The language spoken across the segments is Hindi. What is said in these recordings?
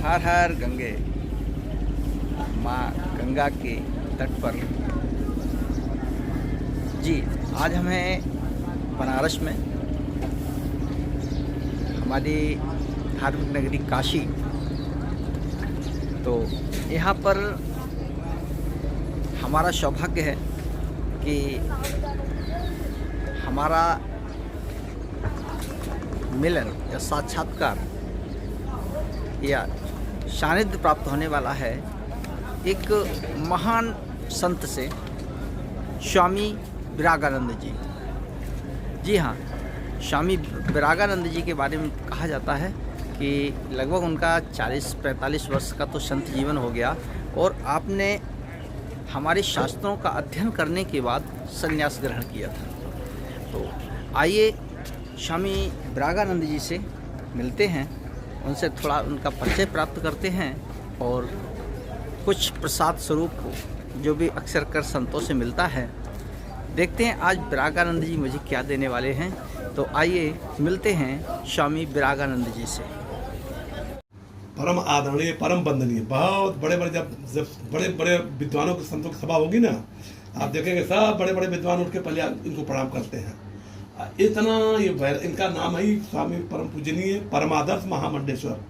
हर हर गंगे। माँ गंगा के तट पर जी आज हमें बनारस में हमारी धार्मिक नगरी काशी, तो यहाँ पर हमारा सौभाग्य है कि हमारा मिलन या साक्षात्कार या सानिध्य प्राप्त होने वाला है एक महान संत से, स्वामी विरागानंद जी। जी हाँ, स्वामी विरागानंद जी के बारे में कहा जाता है कि लगभग उनका 40-45 वर्ष का तो संत जीवन हो गया और आपने हमारे शास्त्रों का अध्ययन करने के बाद संन्यास ग्रहण किया था। तो आइए स्वामी विरागानंद जी से मिलते हैं, उनसे थोड़ा उनका परिचय प्राप्त करते हैं और कुछ प्रसाद स्वरूप जो भी अक्सर कर संतों से मिलता है, देखते हैं आज विरागानंद जी मुझे क्या देने वाले हैं। तो आइए मिलते हैं स्वामी विरागानंद जी से। परम आदरणीय, परम वंदनीय, बहुत बड़े बड़े जब बड़े बड़े विद्वानों की संतों की सभा होगी ना, आप देखेंगे सब बड़े बड़े विद्वान उठ के पहले इनको प्रणाम करते हैं। इतना ये इनका नाम है स्वामी परम पूजनीय परमादर्श महामंडेश्वर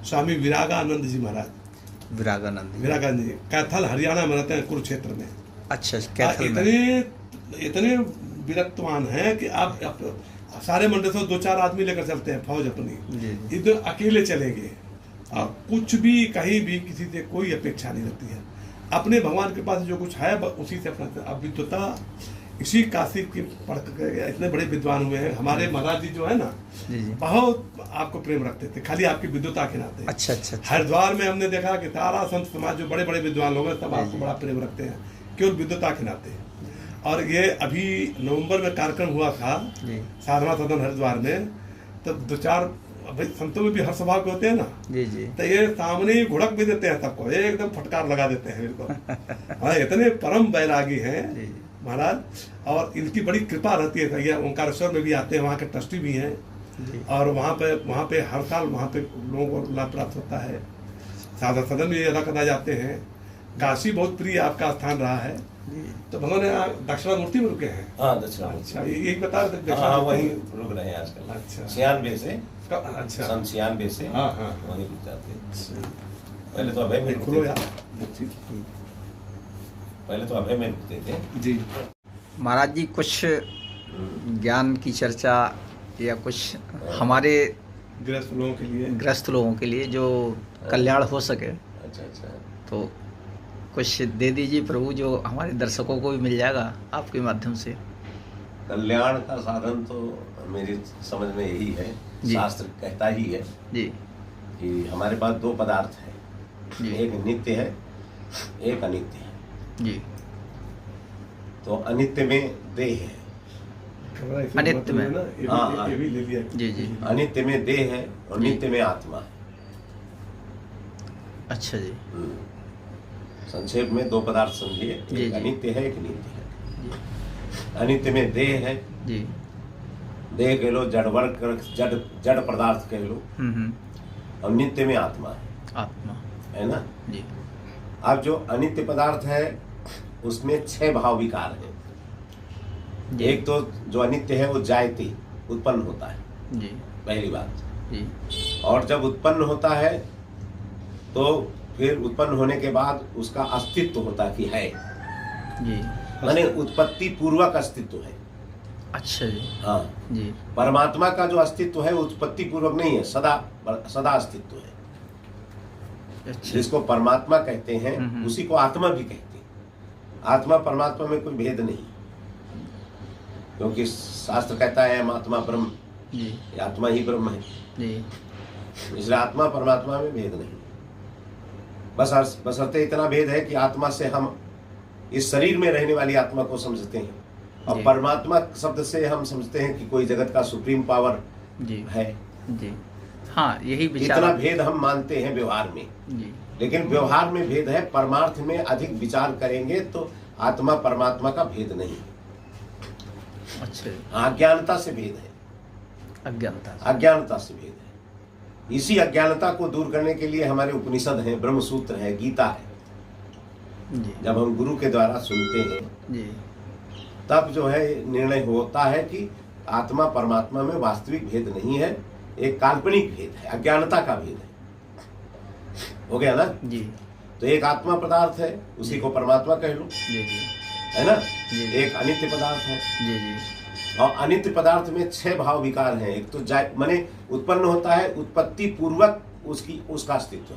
स्वामी विरागानंद जी महाराज। विरागानंद जी कैथल हरियाणा में रहते हैं, कुरुक्षेत्र में। अच्छा, कैथल में। इतने विरक्तवान हैं कि आप सारे मंडेश्वर 2-4 आदमी लेकर चलते हैं, फौज अपनी, इधर अकेले चलेंगे और कुछ भी कहीं भी किसी से कोई अपेक्षा नहीं रहती है। अपने भगवान के पास जो कुछ है उसी से अपना अविद्वता इसी काशी की पढ़ कर इतने बड़े विद्वान हुए हैं। हमारे महाराज जी जो है ना, बहुत आपको प्रेम रखते थे, खाली आपकी विद्वता के नाते। अच्छा। हरिद्वार में हमने देखा कि सारा संत समाज जो बड़े बड़े विद्वान लोग हैं सब आपको बड़ा प्रेम रखते हैं, केवल विद्वता के नाते। और ये अभी नवंबर में कार्यक्रम हुआ था साधना सदन हरिद्वार में, तब 2-4 भाई संतों में भी हर सभा के होते हैं ना, तो ये सामने ही घुड़क भी देते हैं, सबको एकदम फटकार लगा देते हैं बिल्कुल। हाँ, इतने परम बैरागी हैं महाराज, और इनकी बड़ी कृपा रहती है। ये ओंकारेश्वर में भी आते हैं, वहाँ के ट्रस्टी भी हैं, और वहाँ पे हर साल वहाँ पे लोगों को लाभ प्राप्त होता है। साधना सदन भी अदा करना जाते हैं। काशी बहुत प्रिय आपका स्थान रहा है। तो भगवान दक्षिणामूर्ति में रुके हैं। हाँ, दक्षिणामूर्ति। अच्छा, ये बता रहे थे। वहीं रुक रहे हैं आजकल। अच्छा, 96 से। अच्छा, सन 96 से वहीं रुक जाते हैं। पहले तो अभय में रुकते थे। पहले तो अभय में रुकते थे जी। महाराज जी, कुछ ज्ञान की चर्चा या कुछ हमारे ग्रस्त लोगों के लिए जो कल्याण हो सके। अच्छा। तो कुछ दे दीजिए प्रभु, जो हमारे दर्शकों को भी मिल जाएगा आपके माध्यम से। कल्याण का साधन तो मेरी समझ में यही है, शास्त्र कहता ही है जी कि हमारे पास 2 पदार्थ हैं, एक नित्य है, एक अनित्य है जी। तो अनित्य में देह है, अनित्य में जी। अनित्य में देह है और नित्य में आत्मा है। अच्छा जी। संक्षेप में 2 पदार्थ समझिए, एक अनित्य है, एक नित्य है। अनित्य में देह है जी, देह कह लो, जड़ वर्ग, जड़ पदार्थ कह लो, और नित्य में आत्मा है ना जी। अब जो अनित्य पदार्थ है उसमें 6 भाव विकार है। एक तो जो अनित्य है वो जायते, उत्पन्न होता है जी, पहली बात जी। और जब उत्पन्न होता है तो फिर उत्पन्न होने के बाद उसका अस्तित्व होता कि है जी, माने उत्पत्ति पूर्वक अस्तित्व है। अच्छा जी। हाँ जी। परमात्मा का जो अस्तित्व है वो उत्पत्ति पूर्वक नहीं है, सदा अस्तित्व है। अच्छा। जिसको परमात्मा कहते हैं उसी को आत्मा भी कहते हैं। आत्मा परमात्मा में कोई भेद नहीं, क्योंकि शास्त्र कहता है आत्मा ब्रह्म जी, आत्मा ही ब्रह्म है जी। इसलिए आत्मा परमात्मा में भेद नहीं, बशर्ते इतना भेद है कि आत्मा से हम इस शरीर में रहने वाली आत्मा को समझते हैं, और परमात्मा शब्द से हम समझते हैं कि कोई जगत का सुप्रीम पावर जी है जी। हाँ, यही विचार, इतना भेद हम मानते हैं व्यवहार में जी। लेकिन व्यवहार में भेद है, परमार्थ में अधिक विचार करेंगे तो आत्मा परमात्मा का भेद नहीं है। अच्छा, अज्ञानता से भेद है, अज्ञानता से भेद है। इसी अज्ञानता को दूर करने के लिए हमारे उपनिषद हैं, ब्रह्म सूत्र है, गीता है। जी जब हम गुरु के द्वारा सुनते हैं जी तब जो है निर्णय होता है कि आत्मा परमात्मा में वास्तविक भेद नहीं है, एक काल्पनिक भेद है, अज्ञानता का भेद है। हो गया ना जी तो एक आत्मा पदार्थ है, उसी को परमात्मा कह लो, जी जी है ना। जी। एक अनित्य पदार्थ है, जी जी और अनित्य पदार्थ में 6 भाव विकार हैं। एक तो माने उत्पन्न होता है उत्पत्ति पूर्वक उसका अस्तित्व।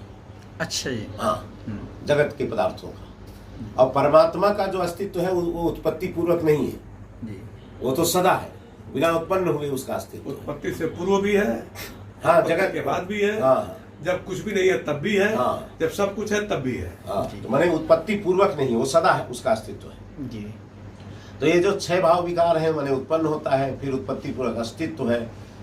अच्छा जी। हाँ, जगत के पदार्थों का। और परमात्मा का जो अस्तित्व है वो उत्पत्ति पूर्वक नहीं है जी वो तो सदा है, बिना उत्पन्न हुए उसका अस्तित्व। उत्पत्ति से पूर्व भी है, हाँ, उत्पत्ति जगत के बाद भी है, हाँ जब कुछ भी नहीं है तब भी है, हाँ। जब सब कुछ है तब भी है। हाँ, तो माने उत्पत्ति पूर्वक नहीं, वो सदा है, उसका अस्तित्व है। जी तो ये जो 6 भाव विकार हैं, माने उत्पन्न होता है, फिर उत्पत्ति पूर्वक अस्तित्व है,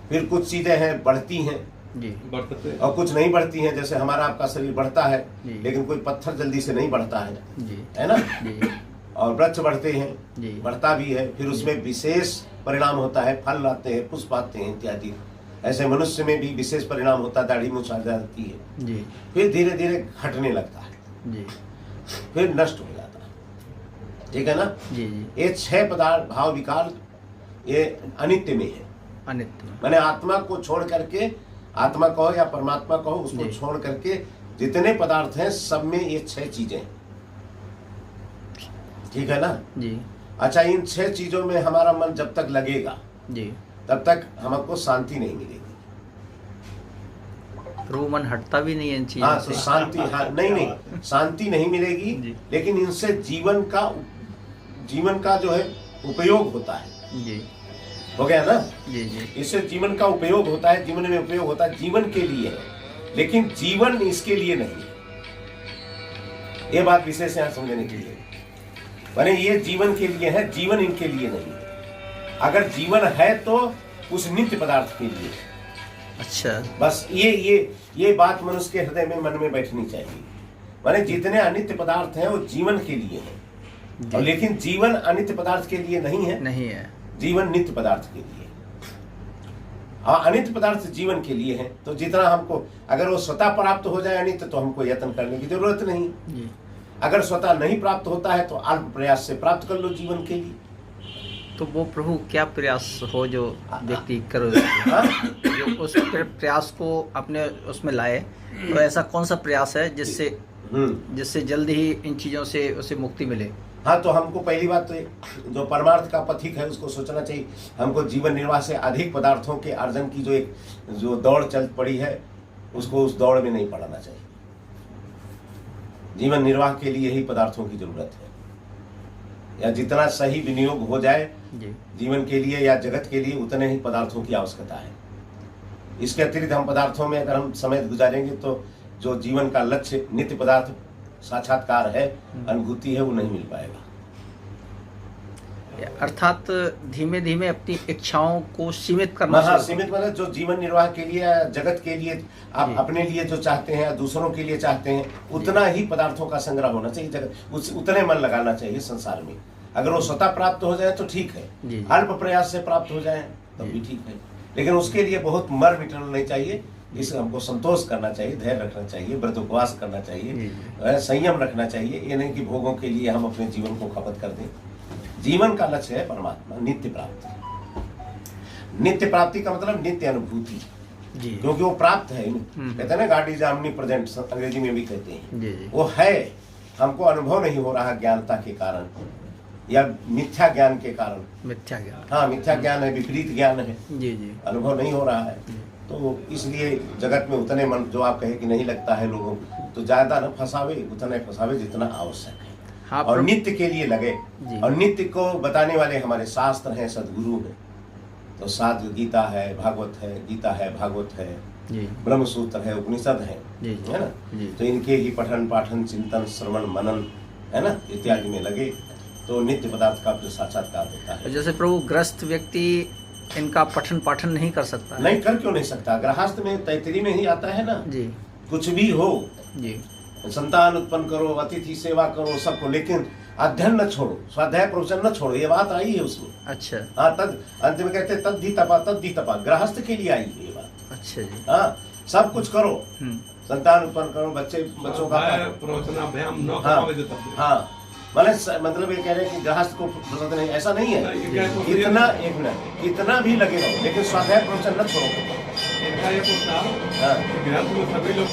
फिर कुछ चीजें हैं बढ़ती हैं जी बढ़ते और कुछ नहीं बढ़ती हैं। जैसे हमारा आपका शरीर बढ़ता है जी। लेकिन कोई पत्थर जल्दी से नहीं बढ़ता है, जी है ना। जी और वृक्ष बढ़ते हैं, जी बढ़ता भी है, फिर उसमें विशेष परिणाम होता है, फल आते हैं, पुष्प आते हैं इत्यादि। ऐसे मनुष्य में भी विशेष परिणाम होता है, दाढ़ी मूंछ आ जाती है, जी फिर धीरे धीरे घटने लगता है, जी फिर नष्ट हो जाता है, ठीक है ना। जी जी ये 6 पदार्थ भाव विकार ये अनित्य में है। अनित्य मैंने आत्मा को छोड़ करके, आत्मा कहो या परमात्मा कहो, उसको जी। छोड़ करके जितने पदार्थ हैं सब में ये 6 चीजें हैं, ठीक है ना। जी अच्छा, इन 6 चीजों में हमारा मन जब तक लगेगा जी तब तक हमको शांति नहीं मिलेगी। प्रभु मन हटता भी नहीं है इन चीजों हाँ, तो से। शांति, हाँ, नहीं शांति नहीं मिलेगी, जी। लेकिन इनसे जीवन का जो है उपयोग होता है। जी हो गया ना। जी जी इससे जीवन का उपयोग होता है, जीवन में उपयोग होता है, जीवन के लिए है, लेकिन जीवन इसके लिए नहीं है। ये बात विशेष यहाँ समझने के लिए, माने ये जीवन के लिए है, जीवन इनके लिए नहीं है। अगर जीवन है तो उस नित्य पदार्थ के लिए। अच्छा बस ये बात मनुष्य के हृदय में, मन में बैठनी चाहिए। माने जितने अनित्य पदार्थ हैं वो जीवन के लिए हैं, और लेकिन जीवन अनित्य पदार्थ के लिए नहीं है, नहीं है, जीवन नित्य पदार्थ के लिए। हाँ, अनित्य पदार्थ जीवन के लिए है। तो जितना हमको, अगर वो स्वतः प्राप्त हो जाए अनित्य, तो हमको यत्न करने की जरूरत नहीं। जी अगर स्वतः नहीं प्राप्त होता है तो अल्प प्रयास से प्राप्त कर लो जीवन के लिए। तो वो प्रभु क्या प्रयास हो जो व्यक्ति करो, हाँ? जो उस प्रयास को अपने उसमें लाए, तो ऐसा कौन सा प्रयास है जिससे जल्दी ही इन चीजों से उसे मुक्ति मिले। हाँ, तो हमको पहली बात तो जो परमार्थ का पथिक है उसको सोचना चाहिए। हमको जीवन निर्वाह से अधिक पदार्थों के अर्जन की जो दौड़ चल पड़ी है, उसको उस दौड़ में नहीं पड़ना चाहिए। जीवन निर्वाह के लिए ही पदार्थों की जरूरत है, या जितना सही विनियोग हो जाए जी जीवन के लिए या जगत के लिए, उतने ही पदार्थों की आवश्यकता है। इसके अतिरिक्त हम पदार्थों में अगर हम समय गुजारेंगे तो जो जीवन का लक्ष्य नित्य पदार्थ साक्षात्कार है, अनुभूति है, वो नहीं मिल पाएगा। अर्थात धीमे धीमे अपनी इच्छाओं को सीमित करना। हाँ, सीमित मतलब जो जीवन निर्वाह के लिए, जगत के लिए, आप अपने लिए जो चाहते हैं, दूसरों के लिए चाहते हैं, उतना ही पदार्थों का संग्रह होना चाहिए, जगत उतने मन लगाना चाहिए संसार में। अगर वो स्वतः प्राप्त हो जाए तो ठीक है, अल्प प्रयास से प्राप्त हो जाए तब भी ठीक है, लेकिन उसके लिए बहुत मर मिटना नहीं चाहिए। इसे हमको संतोष करना चाहिए, धैर्य रखना चाहिए, व्रत उपवास करना चाहिए, संयम रखना चाहिए। ये नहीं कि भोगों के लिए हम अपने जीवन को खपत कर दें। जीवन का लक्ष्य है परमात्मा, नित्य प्राप्ति। नित्य प्राप्ति का मतलब नित्य अनुभूति, क्योंकि वो प्राप्त है। कहते हैं ना, गॉड इज ऑमनी प्रेजेंट, अंग्रेजी में भी कहते हैं। वो है, हमको अनुभव नहीं हो रहा ज्ञानता के कारण या मिथ्या ज्ञान के कारण। मिथ्या ज्ञान, हाँ, मिथ्या ज्ञान है, विपरीत ज्ञान है, जी जी, अनुभव नहीं हो रहा है। तो इसलिए जगत में उतने मन, जो आप कहे कि नहीं लगता है लोगों को, तो ज्यादा न फंसावे, उतने फंसावे जितना आवश्यक है। हाँ, और नित्य के लिए लगे, और नित्य को बताने वाले हमारे शास्त्र हैं, सदगुरु हैं। तो साध गीता है, भागवत है, गीता है, भागवत है, ब्रह्म सूत्र है, उपनिषद है ना। तो इनके ही पठन पाठन, चिंतन, श्रवण, मनन, है ना, इत्यादि में लगे तो नित्य पदार्थ का साक्षात्कार होता है। जैसे प्रभु ग्रस्त व्यक्ति इनका पठन पाठन नहीं कर सकता है। नहीं, कर क्यों नहीं सकता? गृहस्थ में, तैतरी में ही आता है ना जी। कुछ भी हो जी, संतान उत्पन्न करो, अतिथि सेवा करो, सबको, लेकिन अध्ययन न छोड़ो, स्वाध्याय प्रवचन न छोड़ो। ये बात आई है उसमें। अच्छा, हाँ, तद अंत में कहते तद्धि तपा, तद्धि तपा, गृहस्थ के लिए आई है ये बात। अच्छा जी। हाँ, सब कुछ करो, संतान उत्पन्न करो, बच्चों का प्रवचनाभ्याम न हाँ, कमावे तब। हाँ मतलब ये कह रहे हैं कि गृहस्थ को फुर्सत नहीं, ऐसा नहीं है। इतना एक मिनट इतना भी लगे रहो, लेकिन स्वाध्याय प्रवचन न छोड़ो। हाँ। सभी लोग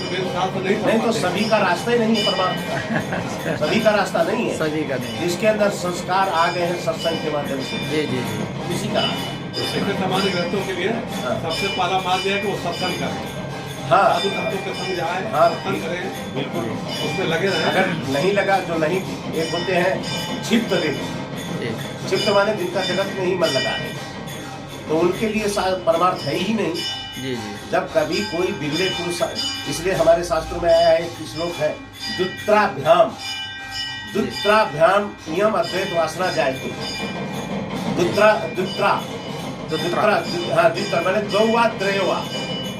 नहीं तो सभी का रास्ता ही नहीं है परमात्मा, सभी का रास्ता नहीं है, सभी का नहीं। जिसके अंदर संस्कार आ गए हैं सत्संग के माध्यम से, जी जी जी, किसी का रास्ता। सामान्य ग्रंथों के लिए सबसे पहला मार्ग है कि वो सत्संग करें, हाँ साधु संतों के संग जाए, हाँ, सत्संग करें, बिल्कुल उसमें लगे रहे। अगर नहीं लगा जो नहीं, एक होते हैं क्षिप्त व्यक्ति, क्षिप्त माने जिनका जगत में ही मन लगा है, तो उनके लिए परमार्थ है ही नहीं। जी जी, जब कभी कोई बिगड़े पुरुष, इसलिए हमारे शास्त्रों में आया है एक श्लोक है, दुत्राभ्याम नियम अद्वैत वासना जायते। दुत्रा माने दो वा त्रयोवा,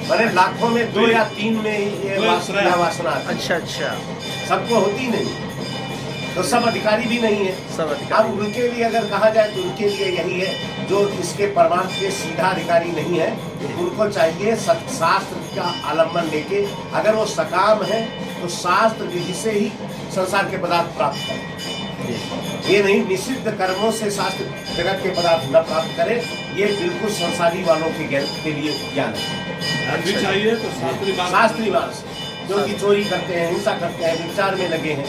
माने लाखों में 2 या 3 में ये वासना आती है। अच्छा, सबको होती नहीं, तो सब अधिकारी भी नहीं है। सब अधिकारी। अब उनके लिए अगर कहा जाए तो उनके लिए यही है, जो इसके परमार्थ के सीधा अधिकारी नहीं है, उनको चाहिए शास्त्र का आलम्बन लेके, अगर वो सकाम है तो शास्त्र विधि से ही संसार के पदार्थ प्राप्त करें। ये नहीं निषिद्ध कर्मों से शास्त्र जगत के पदार्थ न प्राप्त करे, ये बिल्कुल संसारी वालों के लिए ज्ञान है। भी चाहिए तो शास्त्री मार्ग से, जो कि चोरी करते हैं, हिंसा करते हैं, विचार में लगे हैं,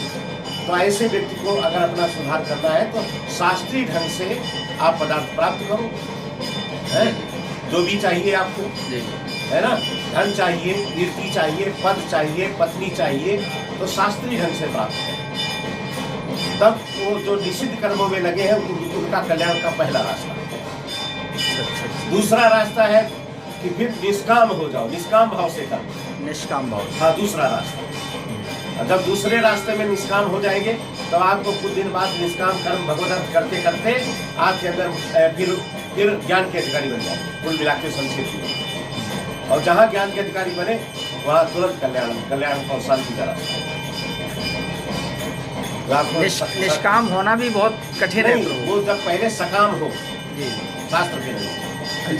तो ऐसे व्यक्ति को अगर अपना सुधार करना है तो शास्त्रीय ढंग से आप पदार्थ प्राप्त करो, है जो भी चाहिए आपको, है ना, धन चाहिए, कीर्ति चाहिए, पद चाहिए, पत्नी चाहिए, तो शास्त्रीय ढंग से प्राप्त करें। तब वो जो निषिद्ध कर्मों में लगे हैं उनका कल्याण का पहला रास्ता। दूसरा रास्ता है कि फिर निष्काम हो जाओ, निष्काम भाव से कर, निष्काम भाव। हाँ, दूसरा रास्ता। जब दूसरे रास्ते में निष्काम हो जाएंगे तो आपको कुछ दिन बाद निष्काम कर्म भगवत करते करते आपके अंदर फिर ज्ञान के अधिकारी बन जाए, कुल मिला के संक्षेप में। और जहाँ ज्ञान के अधिकारी बने वहाँ तुरंत कल्याण और शांति का रास्ता। निष्काम होना भी बहुत कठिन है। वो जब पहले सकाम हो शास्त्र के लिए,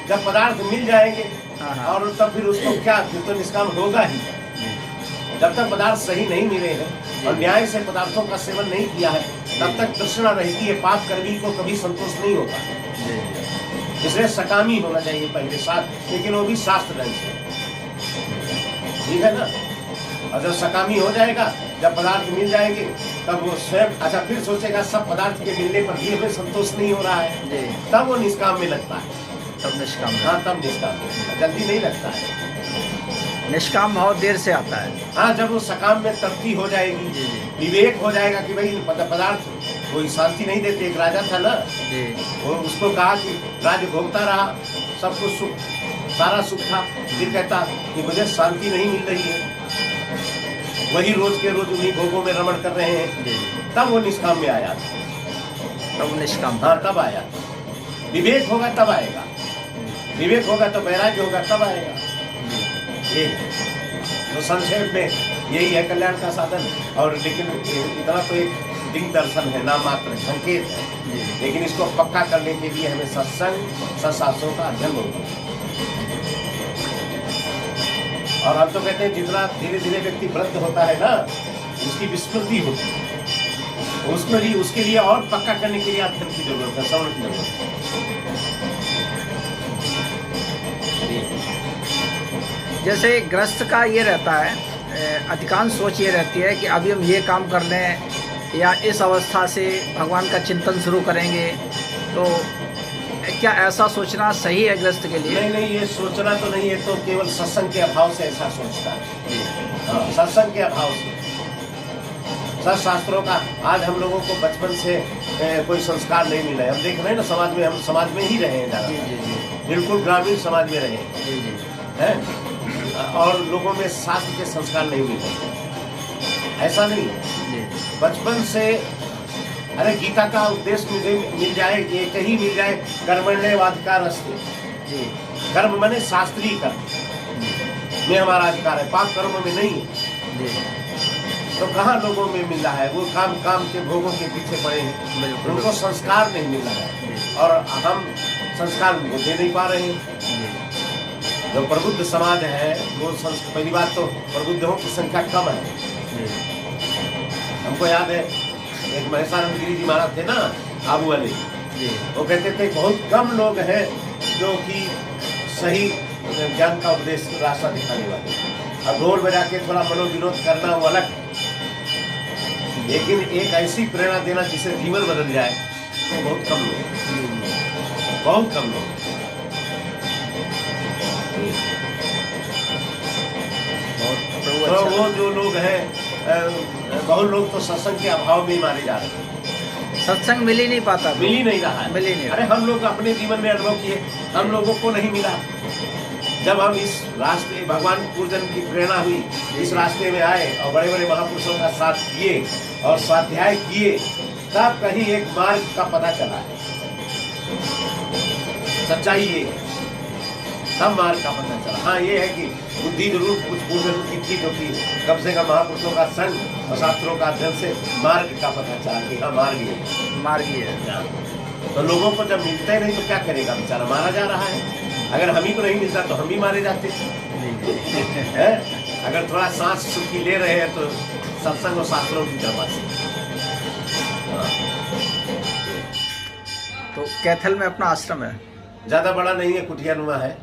जब पदार्थ मिल जाएंगे और तब फिर उसको क्या, फिर तो निष्काम होगा ही। जब तक पदार्थ सही नहीं मिले हैं और न्याय से पदार्थों का सेवन नहीं किया है, तब तक तृष्णा रहती है, पाप कर्मी को कभी संतोष नहीं होता। इसलिए सकामी होना चाहिए पहले साथ, लेकिन वो भी शास्त्र ढंग से, ठीक है ना। और जब सकामी हो जाएगा, जब पदार्थ मिल जाएंगे, तब वो स्वयं अच्छा फिर सोचेगा सब पदार्थ के मिलने पर भी हमें संतोष नहीं हो रहा है, तब वो निष्काम में लगता है। तब निष्काम, हाँ तब निष्काम, जल्दी नहीं लगता है। निष्काम भाव देर से आता है। हाँ, जब वो सकाम में तृप्ति हो जाएगी, विवेक हो जाएगा कि भाई पदार्थ कोई शांति नहीं देते। एक राजा था ना, वो उसको कहा कि राज्य भोगता रहा, सब कुछ सुख, सारा सुख था, फिर कहता कि मुझे शांति नहीं मिल रही है, वही रोज के रोज उन्हीं भोगों में रमण कर रहे हैं। तब वो निष्काम में आया, तब निष्काम, हाँ तब आया। विवेक होगा तब आएगा, विवेक होगा तो वैराग्य होगा तब आएगा। तो संक्षेप में यही है कल्याण का साधन। और लेकिन इतना तो एक दिग् दर्शन है, नाम मात्र संकेत है, लेकिन इसको पक्का करने के लिए हमें सत्संग सत्शास्त्रों का अध्ययन होगा। और हम तो कहते हैं जितना धीरे धीरे व्यक्ति वृद्ध होता है ना, उसकी विस्मृति होती है, उसके लिए और पक्का करने के लिए अध्ययन की जरूरत है, श्रवण की जरूरत है। जैसे गृहस्थ का ये रहता है, अधिकांश सोच ये रहती है कि अभी हम ये काम कर लें या इस अवस्था से भगवान का चिंतन शुरू करेंगे, तो क्या ऐसा सोचना सही है गृहस्थ के लिए? नहीं, ये सोचना तो नहीं है, तो केवल सत्संग के अभाव से ऐसा सोचता है। सत्संग के अभाव से, शास्त्रों का आज हम लोगों को बचपन से कोई संस्कार नहीं मिला है। हम देख रहे हैं ना समाज में, हम समाज में ही रहे हैं, बिल्कुल ग्रामीण समाज में रहे हैं, और लोगों में शास्त्र के संस्कार नहीं मिले। ऐसा नहीं है, बचपन से अरे गीता का उपदेश मुझे मिल जाए, ये कहीं मिल जाए, कर्मण्येवाधिकार अस्ति, कर्म माने शास्त्रीय कर्म में हमारा अधिकार है, पाप कर्म में नहीं है। तो कहाँ लोगों में मिल रहा है, वो काम के भोगों के पीछे पड़े हैं, उनको संस्कार नहीं मिल रहा है, और हम संस्कार उनको दे नहीं पा रहे हैं। जो प्रबुद्ध समाज है वो पहली बात तो प्रबुद्धों की संख्या कम है। हमको याद है एक महेशानंद गिरी जी महाराज थे ना आबू वाले, वो कहते थे बहुत कम लोग हैं जो कि सही ज्ञान का उपदेश रास्ता दिखाने वाले। अब ढोल बजा के थोड़ा मनोविनोद करना वो अलग है, लेकिन एक ऐसी प्रेरणा देना जिससे जीवन बदल जाए तो बहुत कम लोग, बहुत कम लोग। तो वो जो लोग हैं बहुत लोग तो सत्संग के अभाव में मारे जा रहे हैं। सत्संग मिल ही नहीं पाता, मिल ही नहीं रहा है, मिल ही नहीं रहा। अरे हम लोग अपने जीवन में अनुभव किए, हम लोगों को नहीं मिला। जब हम इस रास्ते भगवान पूजन की प्रेरणा हुई, इस रास्ते में आए और बड़े बड़े महापुरुषों का साथ किए और स्वाध्याय किए, तब कहीं एक मार्ग का पता चला है। सच्चाई ये है, तब मार्ग का पता चला। हाँ ये है कि बुद्धि जरूर कुछ पूजन की थी, जो कि कम से कम महापुरुषों का संग और शास्त्रों का अध्ययन से मार्ग का पता चला कि हाँ मार्ग ही है। तो लोगों को जब मिलता ही नहीं तो क्या करेगा बेचारा, मारा जा रहा है। अगर हम ही को नहीं मिलता तो हम भी मारे जाते हैं। अगर थोड़ा सांस सुखी ले रहे हैं तो सत्संग और शास्त्रों की कृपा से। तो कैथल में अपना आश्रम है, ज्यादा बड़ा नहीं है, कुटियानुमा है।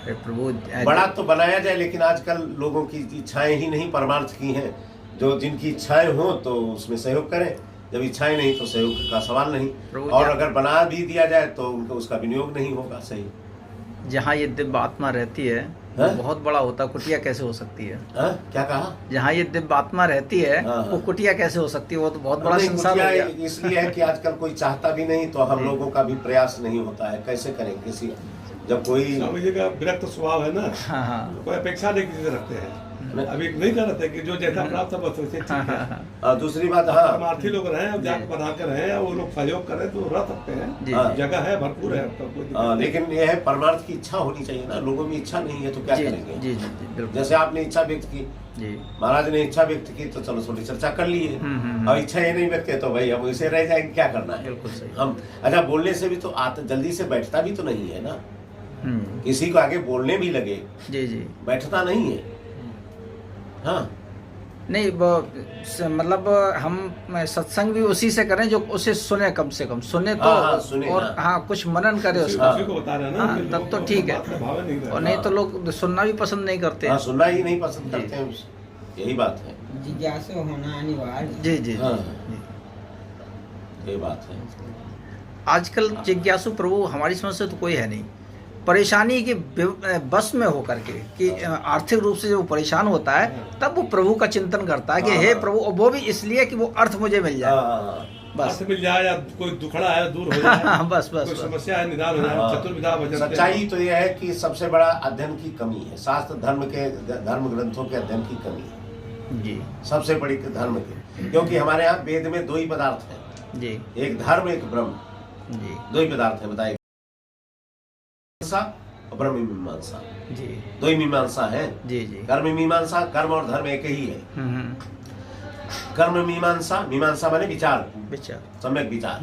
प्रभु बड़ा तो बनाया जाए, लेकिन आजकल लोगों की इच्छाएं ही नहीं परमार्थ की हैं। जो जिनकी इच्छाएं हो तो उसमें सहयोग करें, जब इच्छाएं नहीं तो सहयोग का सवाल नहीं। और अगर बना भी दिया जाए तो उनको उसका विनियोग नहीं होगा सही। जहाँ ये दिव्य आत्मा रहती है वो बहुत बड़ा होता, कुटिया कैसे हो सकती है? क्या कहा? जहाँ ये दिव्य आत्मा रहती है वो कुटिया कैसे हो सकती है? वो तो बहुत बड़ा संसार हो गया। इसलिए है कि आजकल कोई चाहता भी नहीं, तो हम लोगों का भी प्रयास नहीं होता है। कैसे करें? किसी जब कोई स्वामी जी का विरक्त स्वभाव है ना, हाँ। कोई अपेक्षा नहीं किसी से रखते हैं। अभी नहीं कर रहे कि जो जैसा प्राप्त है बस वैसे ठीक है। दूसरी बात, हाँ परमार्थी लोग रहे हैं, जात बना कर रहे हैं, वो लोग सहयोग करें तो रह सकते हैं, जगह है भरपूर है। लेकिन यह है परमार्थ की इच्छा होनी चाहिए ना। लोगों में इच्छा नहीं है तो क्या करेंगे? जैसे आपने इच्छा व्यक्त की, महाराज ने इच्छा व्यक्त की, तो चलो थोड़ी चर्चा कर लिए। और इच्छा ये नहीं व्यक्त है तो भाई अब इसे रह जाएंगे, क्या करना है? हम अच्छा बोलने से भी तो जल्दी से बैठता भी तो नहीं है ना। किसी को आगे बोलने भी लगे बैठता नहीं है। हाँ नहीं मतलब हम सत्संग भी उसी से करें जो उसे सुने, कम से कम सुने तो सुने, और हाँ कुछ मनन करे उसका, तब तो ठीक है। और नहीं तो लोग सुनना भी पसंद नहीं करते हैं। सुनना ही नहीं पसंद करते हैं, यही बात है। जिज्ञासु होना अनिवार्य। जी यही बात है। आजकल जिज्ञासु प्रभु हमारी समझ से तो कोई है नहीं। परेशानी के बस में होकर के कि आर्थिक रूप से जो परेशान होता है तब वो प्रभु का चिंतन करता है कि हे प्रभु, वो भी इसलिए कि वो अर्थ मुझे मिल जाए, बस मिल जाए, या कोई दुखड़ा है दूर हो जाए, बस कोई समस्या है निदान हो जाए, चतुर्विधा भजन। सच्चाई तो यह है कि सबसे बड़ा अध्ययन की कमी है, शास्त्र धर्म ग्रंथों के अध्ययन की कमी है जी, सबसे बड़ी धर्म की। क्योंकि हमारे यहाँ वेद में दो ही पदार्थ है जी, एक धर्म एक ब्रह्म जी, दो ही पदार्थ है। बताइए, और ब्रह्म मीमांसा जी, दो ही मीमांसा है जी। कर्म मीमांसा, कर्म और धर्म एक ही है। कर्म मीमांसा, मीमांसा माने विचार, सम्यक विचार,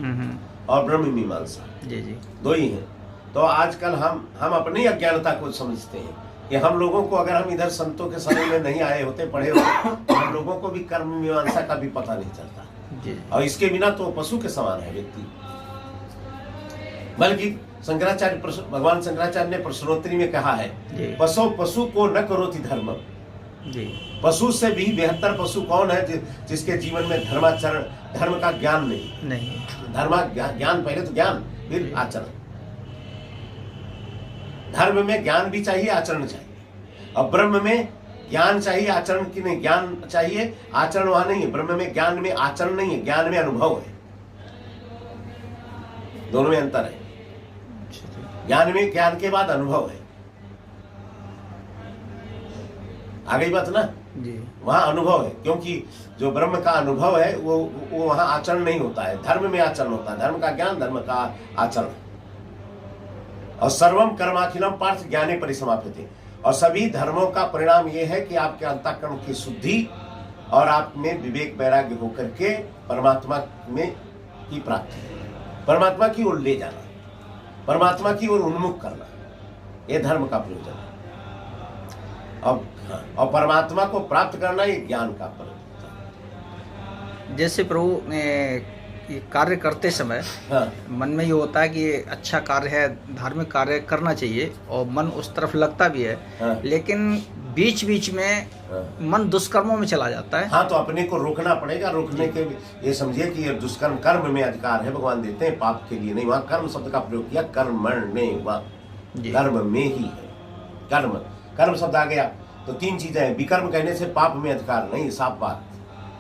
और ब्रह्म मीमांसा जी दो ही है। तो आजकल हम अपनी अज्ञानता को समझते हैं कि हम लोगों को, अगर हम इधर संतों के समय में नहीं आए होते, पढ़े होते, तो हम लोगों को भी कर्म मीमांसा का भी पता नहीं चलता जी। और इसके बिना तो पशु के समान है व्यक्ति। बल्कि भगवान शंकराचार्य ने प्रश्नोत्तरी में कहा है, पशु को न करोति धर्म। पशु से भी बेहतर पशु कौन है जिसके जीवन में धर्माचरण, धर्म का ज्ञान नहीं। धर्म ज्ञान, पहले तो ज्ञान फिर आचरण। धर्म में ज्ञान भी चाहिए, आचरण चाहिए। और ब्रह्म में ज्ञान चाहिए, आचरण की नहीं। ज्ञान चाहिए, आचरण वहां नहीं है। ब्रह्म में ज्ञान में आचरण नहीं है, ज्ञान में अनुभव है। दोनों में अंतर है। ज्ञान में, ज्ञान के बाद अनुभव है। आ गई बात ना जी। वहां अनुभव है, क्योंकि जो ब्रह्म का अनुभव है वो वहां आचरण नहीं होता है। धर्म में आचरण होता है, धर्म का ज्ञान, धर्म का आचरण। और सर्वम कर्माखिलम पार्थ ज्ञाने परिसमाप्यते। और सभी धर्मों का परिणाम यह है कि आपके अंतःकरण की शुद्धि और आप में विवेक वैराग्य होकर के परमात्मा में की प्राप्ति, परमात्मा की ओर ले जाना, परमात्मा की ओर उन्मुख करना, यह धर्म का प्रयोजन है। और परमात्मा को प्राप्त करना ये ज्ञान का फल। जैसे प्रभु ये कार्य करते समय हाँ मन में ये होता है कि ये अच्छा कार्य है, धार्मिक कार्य करना चाहिए और मन उस तरफ लगता भी है, हाँ लेकिन बीच बीच में हाँ। मन दुष्कर्मों में चला जाता है। हाँ, तो अपने को रोकना पड़ेगा। रोकने के ये समझिए कि ये दुष्कर्म कर्म में अधिकार है, भगवान देते हैं, पाप के लिए नहीं। वहाँ कर्म शब्द का प्रयोग किया, कर्मण्ये वा, जी। कर्म में ही है। कर्म कर्म शब्द आ गया तो तीन चीजें हैं। विकर्म कहने से पाप में अधिकार नहीं, साफ बात।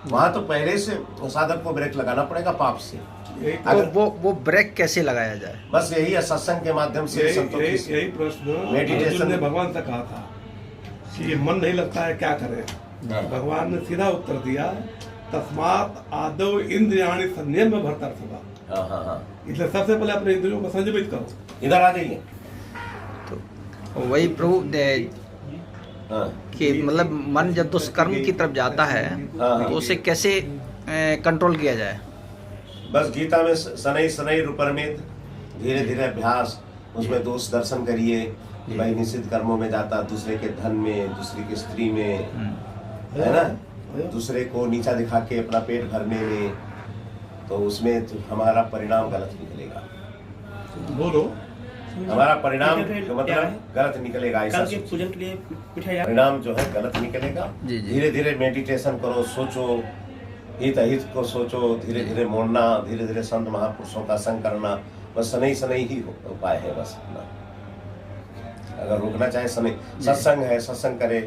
वहाँ तो पहले से साधक को ब्रेक लगाना पड़ेगा पाप से। एक अगर वो ब्रेक कैसे लगाया जाए? बस यही है, सत्संग के माध्यम से संतों की यही प्रश्न मेडिटेशन अर्जुन ने भगवान से कहा था कि ये मन नहीं लगता है, क्या करें? भगवान ने सीधा उत्तर दिया, तस्मात् आदौ इंद्रियाणि संयम में भरतर सदा। हाँ हाँ हाँ, इसलिए सबसे पहले अपने इंद्रियों को संयमित करो। इधर आ जाइए। तो वही प्रभु हाँ कि मतलब मन जब दुष्कर्म की तरफ जाता है हाँ। तो उसे कैसे कंट्रोल किया जाए? बस गीता में शनै शनै रूपरमेत, धीरे धीरे अभ्यास, उसमें दोष दर्शन करिए कि भाई निषिद्ध कर्मों में जाता, दूसरे के धन में, दूसरे की स्त्री में, है ना, दूसरे को नीचा दिखा के अपना पेट भरने में, तो उसमें तो हमारा परिणाम गलत निकलेगा। बोलो। हमारा परिणाम मतलब गलत निकलेगा, ऐसा कल के पूजन के लिए मिठाई परिणाम जो है गलत निकलेगा। जी, जी। धीरे धीरे मेडिटेशन करो, सोचो, हित अहित को सोचो, धीरे धीरे मोड़ना, धीरे धीरे संत महापुरुषों का संग करना, बस शनै शनै ही उपाय है बस अपना। अगर रुकना चाहे शनै, सत्संग है, सत्संग करे,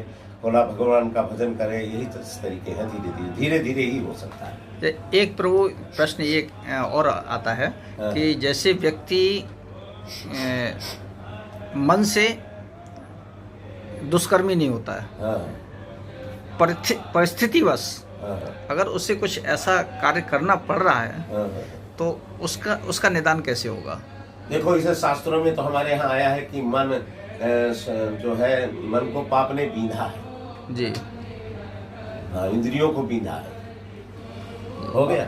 भोला भगवान का भजन करे, यही तो तरीके हैं। धीरे धीरे ही हो सकता है। एक प्रभु प्रश्न ये और आता है कि जैसे व्यक्ति मन से दुष्कर्मी नहीं होता है, हाँ परिस्थितिवश हाँ अगर उसे कुछ ऐसा कार्य करना पड़ रहा है हाँ। तो उसका निदान कैसे होगा? देखो, इसे शास्त्रों में तो हमारे यहाँ आया है कि मन जो है, मन को पाप ने बींधा है जी। हाँ, इंद्रियों को बींधा है। हो गया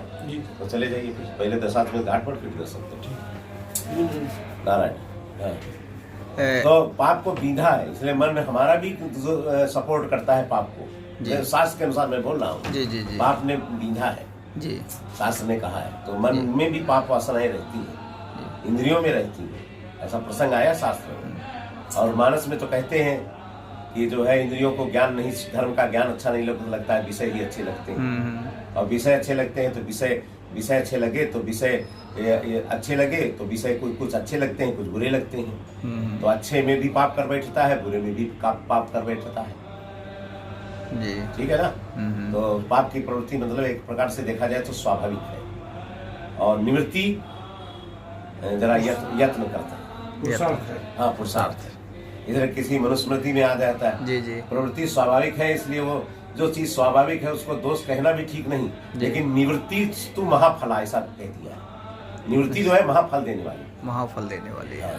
तो चले जाइए फिर। पहले 10 आदमी घाट पर फिर कर सकते। नारायण। हाँ। तो पाप को बींधा है, इसलिए मन हमारा भी सपोर्ट करता है पाप को। शास्त्र के अनुसार मैं बोल रहा हूँ। जी जी जी। पाप ने बींधा है जी। शास्त्र ने कहा है, तो मन में भी पाप वासनाएं रहती है, इंद्रियों में रहती है। ऐसा प्रसंग आया शास्त्र में। और मानस में तो कहते हैं कि जो है इंद्रियों को ज्ञान नहीं, धर्म का ज्ञान अच्छा नहीं लगता है, विषय ही अच्छे लगते हैं। और विषय अच्छे लगते हैं तो विषय अच्छे लगे तो विषय अच्छे लगे तो विषय कुछ अच्छे लगते हैं, कुछ बुरे लगते हैं। तो अच्छे में भी पाप कर बैठता है, बुरे में भी पाप कर बैठता है जी। ठीक है ना। तो पाप की प्रवृत्ति मतलब एक प्रकार से देखा जाए तो स्वाभाविक है, और निवृत्ति जरा यत्न करता है। हाँ, पुरुषार्थ। इधर किसी मनुस्मृति में आ जाता है जी जी। प्रवृत्ति स्वाभाविक है, इसलिए वो जो चीज स्वाभाविक है उसको दोष कहना भी ठीक नहीं, लेकिन निवृत्ति तू महाफल, ऐसा कह दिया है। निवृत्ति जो है महाफल देने वाली, महाफल देने वाली है।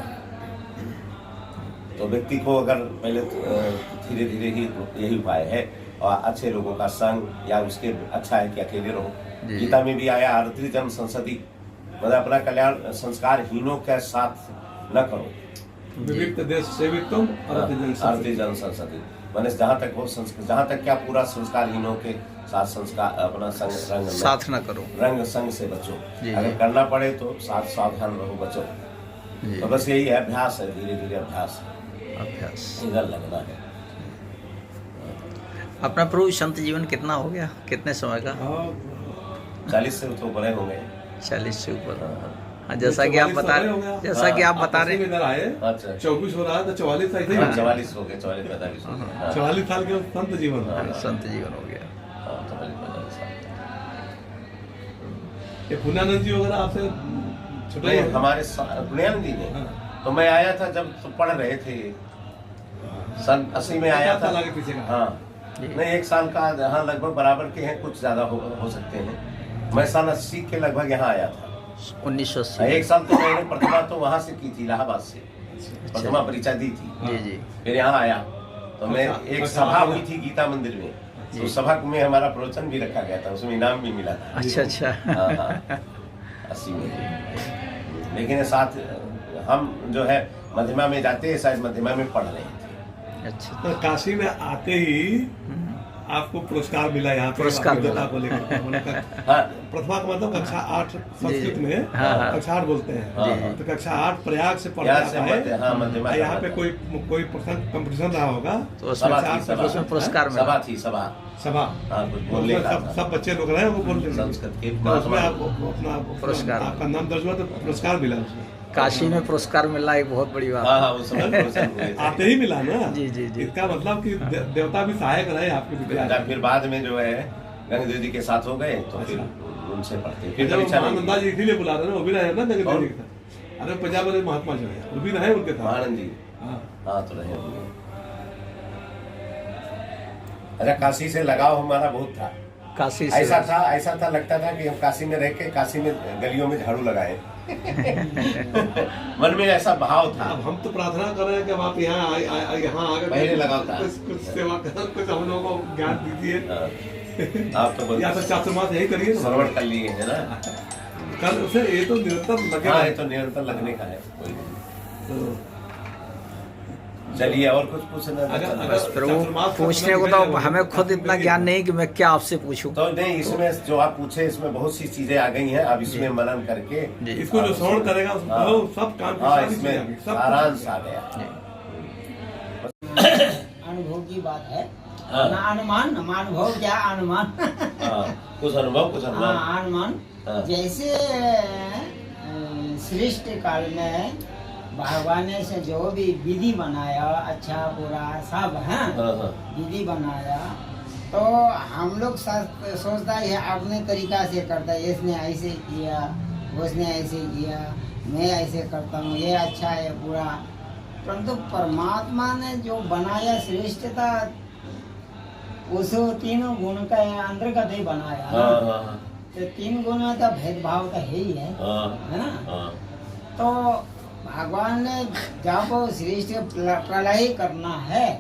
तो व्यक्ति को अगर पहले धीरे धीरे ही यही उपाय है, और अच्छे लोगों का संग, या उसके अच्छा है कि अकेले रहो। गीता में भी आया, आरती जन संसदी, मतलब अपना कल्याण संस्कारहीनों के साथ न करो। विविक्त देश सेवित्वम आरती जन संसदी, मैंने जहाँ तक क्या पूरा संस्कारहीनों के साथ संस्कार अपना संग साथ न करो, रंग संग से बचो। अगर करना पड़े तो सावधान रहो, बचो। तो बस यही है, अभ्यास है, धीरे धीरे अभ्यास इधर लगना है। अपना प्रभु संत जीवन कितना हो गया, कितने समय का? 40 से तो बड़े हो गए। 40 से ऊपर। हाँ, जैसा कि आप बता रहे, इधर आए। अच्छा, 24 हो रहा है तो 44 ऐसे ही 44 हो गए, 44-45 हो गए। 44 साल के संत जीवन। संत जीवन हो गया। 44-45 साल। ये पुण्यानंद जी वगैरह आपसे छोटा ही है? हमारे पुण्यानंद जी ने, तो मैं आया था जब तो पढ़ रहे थे, सन 80 में आया था। हाँ, नहीं 1 साल का, हाँ लगभग बराबर के हैं, कुछ ज्यादा हो सकते हैं। मैं सन 80 के लगभग यहाँ आया था। 1980। 1 साल तो मैंने प्रतिमा तो वहाँ से की थी, इलाहाबाद से प्रतिमा परीक्षा दी थी। जी जी। फिर यहाँ आया तो मैं एक सभा हुई थी गीता मंदिर में, तो सभा में हमारा प्रवचन भी रखा गया था, उसमें इनाम भी मिला था। अच्छा। हाँ, 80 में। लेकिन साथ हम जो है मध्यमा में जाते हैं, शायद मध्यमा में पढ़ रहे थे। अच्छा। तो काशी में आते ही आपको पुरस्कार मिला यहाँ पे पुरस्कार विद्वता मिला। को लेकर उन्होंने हाँ। प्रतिभा का मतलब कक्षा 8 संस्कृत में हाँ। कक्षा 8 बोलते हैं। हाँ। तो कक्षा 8 प्रयाग से पढ़ यहाँ के से आता मध्य, हाँ, मध्यमा है। यहाँ पे था। कोई कंपटीशन रहा होगा तो उसमें सभा कक्षा थी, 8 सभा। उसमें पुरस्कार मिला। सभा थी, सभा। सभा हाँ, कुछ बोलने का था। सब बच्चे लोग रहे वो बोल रहे हैं। संस्कृत के तो उसमें आपको अपना पुरस्कार। आपका नाम दर्ज हुआ तो पुरस्कार मिला उसमें। काशी में पुरस्कार मिलना एक बहुत बड़ी बात हाँ है। हाँ, उस समय पुरस्कार हुए थे। आते ही मिला ना। जी, जी, जी। इसका मतलब कि देवता भी सहायक रहे आपके विद्यालय। फिर बाद में जो है गंगा दीदी के साथ हो गए तो फिर उनसे पढ़ते फिर जब परीक्षा महानंदा जी इसीलिए बुला रहे ना, वो भी रहे ना जगत कौन? जी के साथ। अरे पंजाब वाले महात्मा जो है वो भी रहे उनके साथ। महानंद जी। हाँ। हाँ, तो रहे होंगे। अच्छा, काशी से लगाव हमारा बहुत था। काशी से ऐसा था लगता था कि हम काशी में रह के काशी में गलियों में झाड़ू लगाए। मन में ऐसा भाव था। अब हम तो प्रार्थना कर रहे हैं कि अब आप यहाँ आकर पहले लगाओ था। कुछ सेवा कर, कुछ हम लोगों को ज्ञान दीजिए। हाँ, आप तो या तो चातुर्मास यही करिए ना। श्रवण कर लिए है ना। कल उसे ये तो निरंतर लगे हाँ, रहे। ये तो निरंतर लगने का है। कोई नहीं। तो चलिए, और कुछ पूछना था? अगर- बस प्रभु पूछने को तो हमें खुद इतना ज्ञान नहीं कि मैं क्या आपसे पूछूं। तो नहीं, इसमें जो आप पूछे इसमें बहुत सी चीजें आ गई हैं। अब इसमें मनन करके जी। इसको जो श्रवण करेगा उसको हाँ। वो सब काम की हाँ, सारी चीजें आ गई, इसमें सब सारांश आ गया। अनुभव की बात है हाँ। ना, अनुमान अनुभव क्या अनुमान। हाँ, कुछ अनुभव, कुछ अनुभव। हाँ, अनुमान हाँ। जैसे श्रेष्ठ काल में भगवान ने से जो भी विधि बनाया अच्छा बुरा सब है हाँ, हाँ। विधि बनाया, तो हम लोग सोचता है अपने तरीका से करता है, इसने ऐसे किया उसने ऐसे किया, मैं ऐसे करता हूँ, ये अच्छा है बुरा। परंतु परमात्मा ने जो बनाया श्रेष्ठता उस तीनों गुण का अंतर्गत ही बनाया ना। हाँ, हाँ, तो 3 गुण में तो भेदभाव तो है ही है हाँ, है ना। हाँ, तो भगवान ने जब श्रेष्ठ प्रलय करना है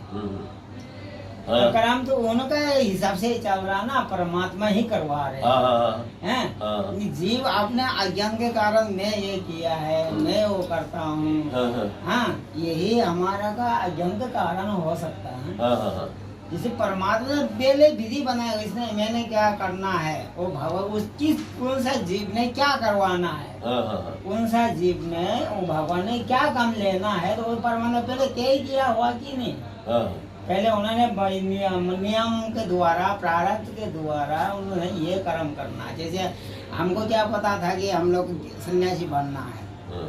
तो हाँ, कर्म तो उनका हिसाब से ही चल रहा ना, परमात्मा ही करवा रहे हाँ, हाँ, हैं। हाँ। जीव अपने अज्ञान के कारण मैं ये किया है, मैं वो करता हूँ। हाँ, हाँ, हाँ, यही हमारा का अज्ञान के कारण हो सकता है। हाँ, हाँ, जैसे परमात्मा ने पहले विधि बनाया, इसने मैंने क्या करना है, वो भगवान उसकी कौन सा जीव ने क्या करवाना है, हाँ, कौन सा जीव ने वो भगवान ने क्या काम लेना है, तो वो परमात्मा ने पहले तय किया हुआ कि नहीं। हाँ, पहले उन्होंने नियम के द्वारा प्रारब्ध के द्वारा उन्होंने ये कर्म करना है। जैसे हमको क्या पता था कि हम लोग सन्यासी बनना है, हाँ,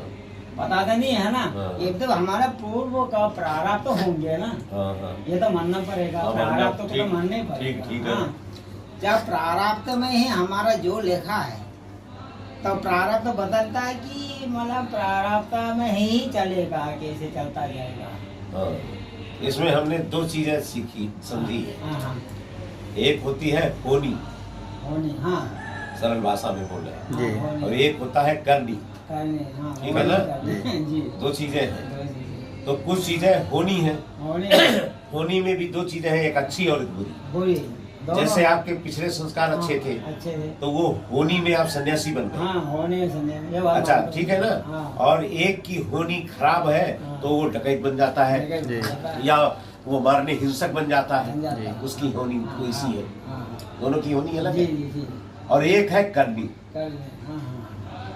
पता तो नहीं है ना। हाँ। ये तो हमारा पूर्व का प्रारब्ध तो होंगे ना, हाँ, हाँ। ये तो मानना पड़ेगा, हाँ, प्रारब्ध को तो ठीक- मानना ही ठीक पड़ेगा। है। हाँ, जब प्रारब्ध में ही हमारा जो लिखा है तो प्रारब्ध बदलता है कि मतलब प्रारब्ध में ही चलेगा, कैसे चलता जाएगा। हाँ। इसमें हमने 2 चीजें सीखी, समझी है। हाँ हाँ, एक होती है होनी, होनी, हाँ सरल भाषा में बोले, जी। हाँ, होनी, और एक होता है करनी। करनी, हाँ, ठीक है ना? होनी करनी, जी। 2 चीजें हैं। दो चीजें। तो कुछ चीजें होनी है। होनी होनी में भी 2 चीजें हैं, एक अच्छी और एक बुरी। बुरी, दोनों जैसे आपके पिछले संस्कार अच्छे थे अच्छे थे। तो वो होनी में आप सन्यासी बन गए। हाँ, होने समय ये बात अच्छा, बात- ठीक है ना। हाँ। और एक की होनी खराब है हाँ। तो वो डकैत बन जाता है जी। या वो मारने हिंसक बन जाता बन है, जाता है। उसकी होनी कोई सी है। हाँ, दोनों की होनी अलग जी है। जी जी, और एक है करनी। कर ले, हाँ हाँ,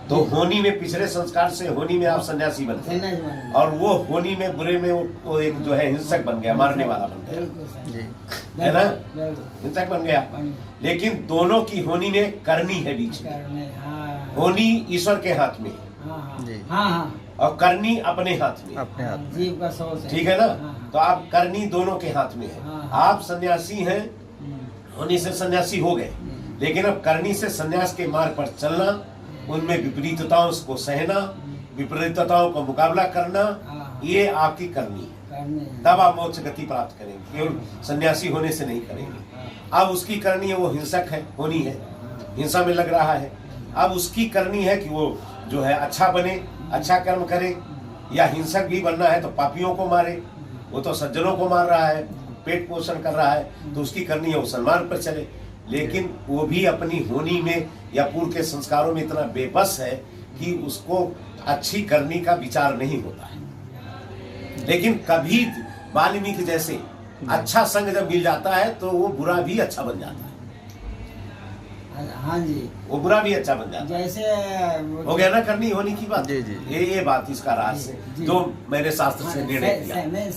तो होनी में पिछले संस्कार से होनी में आप सन्यासी बन गए, सन्यासी बन गए। और वो होनी में बुरे में वो एक जो है हिंसक बन गया, मारने वाला बन गया, बिल्कुल सही। जी। है ना? बिल्कुल, हिंसक बन गया। बन लेकिन दोनों की होनी में करनी है बीच में। करने, हाँ होनी ईश्वर के हाथ में है हाँ हाँ जी। हाँ हाँ, और करनी अपने हाथ में है। अपने हाथ में। जीव का सोच है। ठीक है ना। हाँ, तो आप करनी दोनों के हाथ में है। हाँ। आप सन्यासी हैं, हम्म, होनी से सन्यासी हो गए, लेकिन अब करनी से सन्यास के मार्ग पर चलना, उनमें विपरीतताओं को सहना, विपरीतताओं का मुकाबला करना, हाँ। ये आपकी करनी है। करने, तब आप मोक्ष गति प्राप्त करेंगे, केवल सन्यासी होने से नहीं करेंगे। अब उसकी करनी है, वो हिंसक है, होनी है, हिंसा में लग रहा है। अब उसकी करनी है कि वो जो है अच्छा बने, अच्छा कर्म करे, या हिंसक भी बनना है तो पापियों को मारे, वो तो सज्जनों को मार रहा है, पेट पोषण कर रहा है, तो उसकी करनी है वो सन्मान पर चले। लेकिन वो भी अपनी होनी में या पूर्व के संस्कारों में इतना बेबस है कि उसको अच्छी करनी का विचार नहीं होता है। लेकिन कभी वाल्मीकि जैसे अच्छा संग जब मिल जाता है तो वो बुरा भी अच्छा बन जाता है, हाँ जी, वो बुरा भी अच्छा बन जाता है। जैसे हो गया ना करनी होने की बात। जी, जी। ये बात इसका राज है जी। जो मैंने शास्त्र से निर्णय किया। मैं